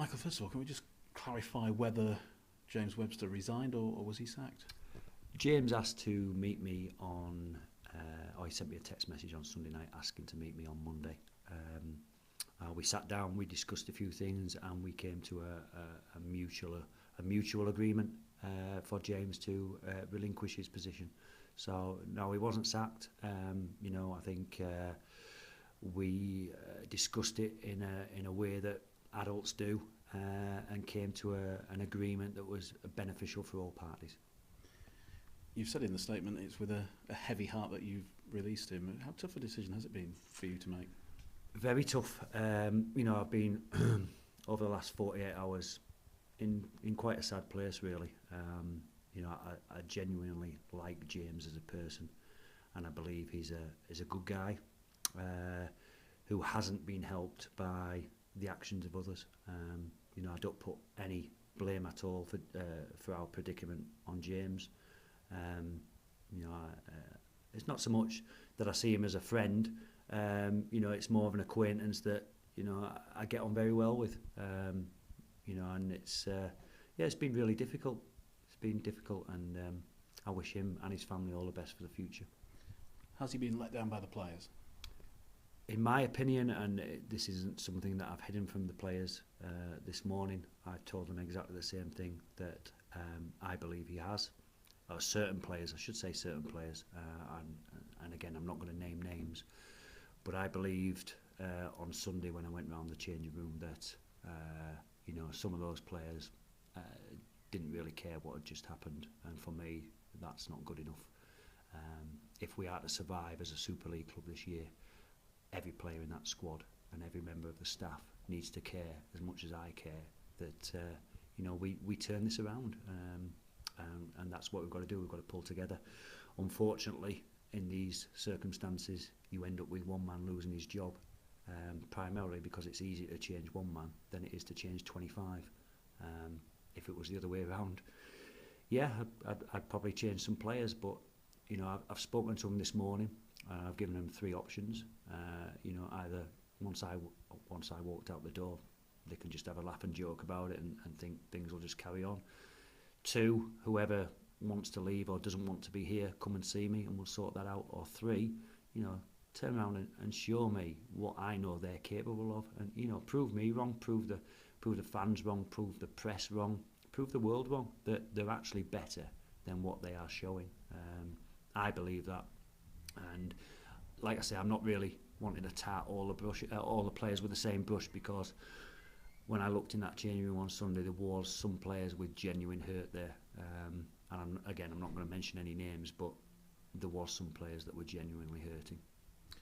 Michael, first of all, can we just clarify whether James Webster resigned or was he sacked? James asked to meet me on, or he sent me a text message on Sunday night asking to meet me on Monday. We sat down, we discussed a few things, and we came to a mutual agreement for James to relinquish his position. So no, he wasn't sacked. I think we discussed it in a way that adults do, and came to an agreement that was beneficial for all parties. You've said in the statement it's with a heavy heart that you've released him. How tough a decision has it been for you to make? Very tough. I've been over the last 48 hours in quite a sad place, really. I genuinely like James as a person, and I believe he's a good guy who hasn't been helped by the actions of others. I don't put any blame at all for our predicament on James. It's not so much that I see him as a friend. It's more of an acquaintance that I get on very well with. And it's been really difficult. It's been difficult, and I wish him and his family all the best for the future. Has he been let down by the players? In my opinion, and this isn't something that I've hidden from the players this morning, I told them exactly the same thing, that I believe he has. Certain players, and again, I'm not going to name names, but I believed on Sunday when I went round the changing room that some of those players didn't really care what had just happened, and for me, that's not good enough. If we are to survive as a Super League club this year, every player in that squad and every member of the staff needs to care as much as I care that we turn this around, and that's what we've got to do. We've got to pull together. Unfortunately, in these circumstances, you end up with one man losing his job, primarily because it's easier to change one man than it is to change 25. If it was the other way around, I'd probably change some players, but I've spoken to them this morning. I've given them 3 options. Either once I walked out the door, they can just have a laugh and joke about it and think things will just carry on. 2, whoever wants to leave or doesn't want to be here, come and see me and we'll sort that out. Or 3, turn around and show me what I know they're capable of, and prove me wrong, prove the fans wrong, prove the press wrong, prove the world wrong, that they're actually better than what they are showing. I believe that, and like I say, I'm not really wanting to tar all the players with the same brush, because when I looked in that changing room on Sunday, there was some players with genuine hurt there, and I'm not going to mention any names, but there was some players that were genuinely hurting.